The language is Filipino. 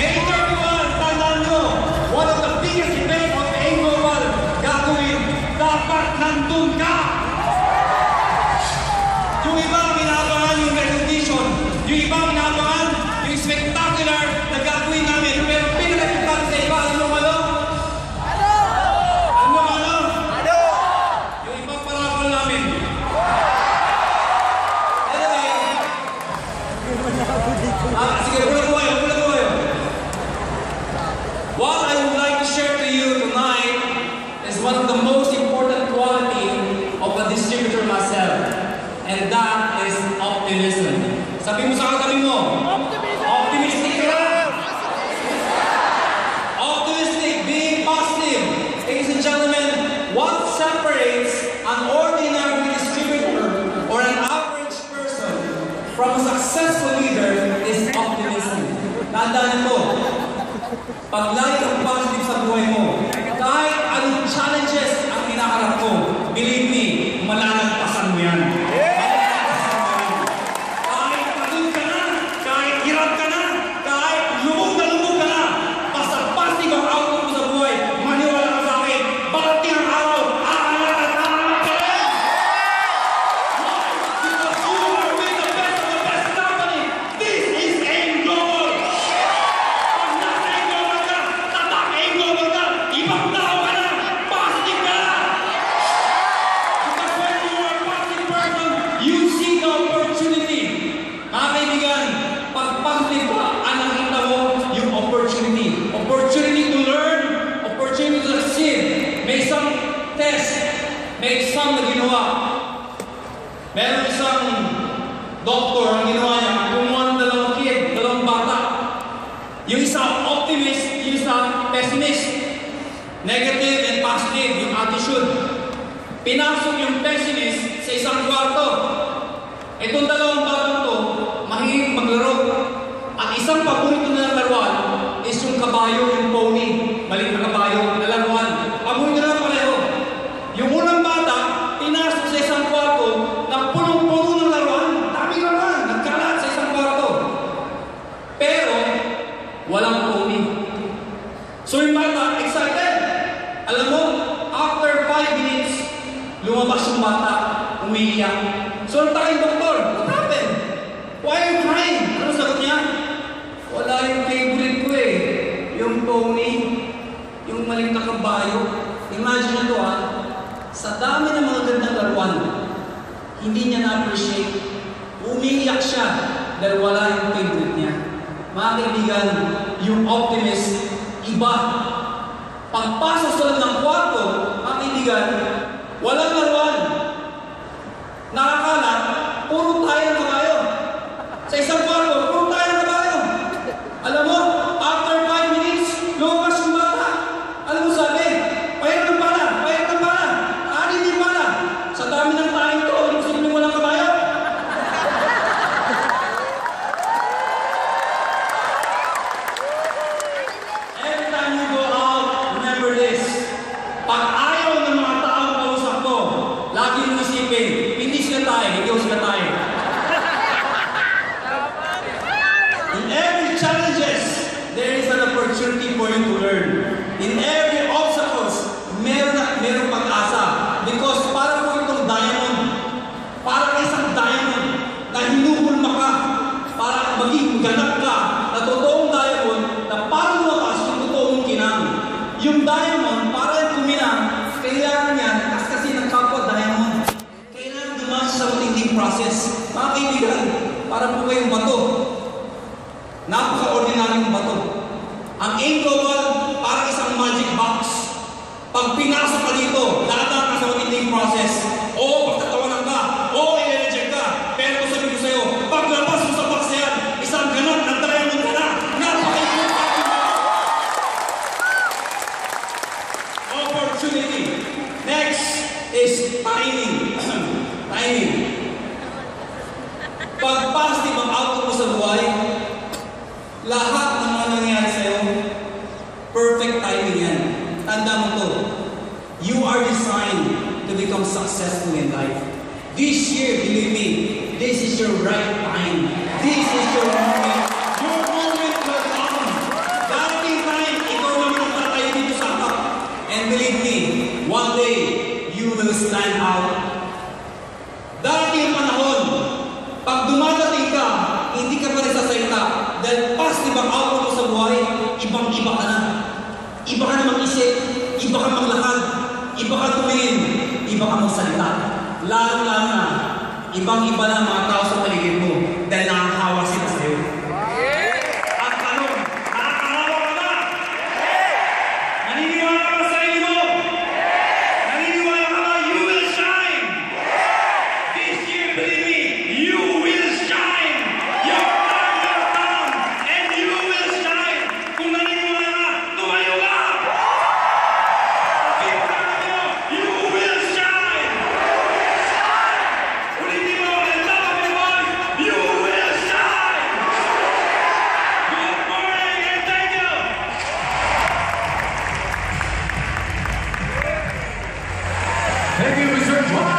May 31, tandaan nyo, one of the biggest events of the AIM Global gagawin, dapat nandun ka! Yung iba minabangan yung recognition, yung iba minabangan yung spectacular na gagawin namin, pero pinag-ipag sa iba, ano mo ano? Ano ano? Yung ibang parapal namin. Anyway, sige, ulit ko kayo. What I would like to share to you tonight is one of the most important quality of a distributor myself, and that is optimism. Sabi mo sa katabi mo, optimistic ka na! Optimistic, being positive. Ladies and gentlemen, what separates an ordinary distributor or an average person from a successful leader is optimism. Tandaan mo, pag lagi kang positive sa buhay mo, kahit anong challenges ang hinaharap mo, believe me, malalagpasan mo yan. Kahit pagod ka na, kahit hirap ka na, kahit lumog ka na, basta positive ang outlook mo sa buhay, maniwala ka sa akin, barating ang araw, aangat ka rin! Why? Because you are with the best of the best company. This is AIM Global! Pag nasa AIM Global ka, tatak AIM Global ka, ibang tao ka na, positive ka na! Because when you are a positive person, you see the opportunity. Mga kaibigan, pag positive ka, ang nakita mo yung opportunity. Opportunity to learn, opportunity to succeed. May isang test, may exam na ginawa. Meron isang doctor ang ginawa niya, kumuha ng dalawang bata. Yung isa optimist, yung isa pessimist. Negative and positive, yung attitude. Pinasok yung pessimist sa isang kwarto. Itong dalawang batang to, mahilig maglaro. At isang paborito na laruan is yung kabayo, yung pony. Maliit na kabayo, na laruan. Paborito na pareho. Yung unang bata, pinasok sa isang kwarto na punong-puno ng laruan. Dami laruan, nagkalat sa isang kwarto. Pero, walang pony. So yung bata, excited. Alam mo, after 5 minutes, lumabas yung bata, umiiyak. So ang tayong doktor, what happened? Why are you crying? Ano sagot niya? Wala yung favorite ko eh. Yung pony, yung maliit na kabayo. Imagine nyo sa dami ng mga gandang laruan, hindi niya na-appreciate. Umiiyak siya dahil wala yung favorite niya. Mga kaibigan, yung optimist, iba. Pagpasok sa loob ng kwarto, mga kaibigan, walang laruan. Nakakala, puro tayo ng kabayo. Sa isang kwarto, puro tayo ng kabayo. Alam mo, after 5 minutes, lumabas yung bata. Alam mo sabi, pahirap ng pala. Anin din pala. Sa dami ng tayo ito, yung simpleng walang kabayo. Every time you go out, remember this. Pag ayaw ng mga taong kausap mo, lagi mong isipin, hindi sila tayo, hindi ko sila tayo. In every challenges, there is an opportunity for you to learn. In every obstacles, meron pag-asa. Because para po itong diamond, para isang diamond na hinuhulma ka, para maging ganap ka, na totoong diamond, na para lumabas yung totoong kinang. Yung diamond, para yung kuminang, kailangan niya, kasi ng kapwa diamond. Kailangan dumaan sa matinding process. Mga kaibigan, para po kayong bato. Napaka-ordinaryong bato. Ang AIM Global, parang isang magic box. Pag pinasok ka dito, lahat ka sa matinding process. O pagtatawanan ka, o i-reject ka. Pero kung sabi ko sa'yo, paglabas mo sa box na yan, isang ganap na diamond ka na. Napaka-importante mo. Opportunity. Next is timing. Timing. Pag positive ang outlook mo sa buhay, lahat ng mga nangyari sa'yo, perfect timing yan. Tanda mo to. You are designed to become successful in life. This year, believe me, this is your right time. This is your moment. Your moment will come. one day, you will stand out. Darating ang panahon, pag dumadating ka, hindi ka pa rin sasalita. Dahil positive ang output mo sa buhay, ibang-iba ka na. Iba ka na mag-isip, iba ka maglakad, iba ka tumingin, iba ka magsalita. Lalo-lalo na, ibang-iba na ang mga tao sa paligid mo dahil nakakahawa sila sa'yo. Ang tanong, nakakahawa ka ba? Naniniwala ka ba sa sarili mo? Naniniwala ka ba you will shine? This year, believe me, you will shine! Your time will come and you will shine! Kung naniniwala ka, tumayo ka! Keep telling you will shine! Ulitin mo, at the top of your voice, you will shine! Good morning and thank you! Thank you, Mr. John.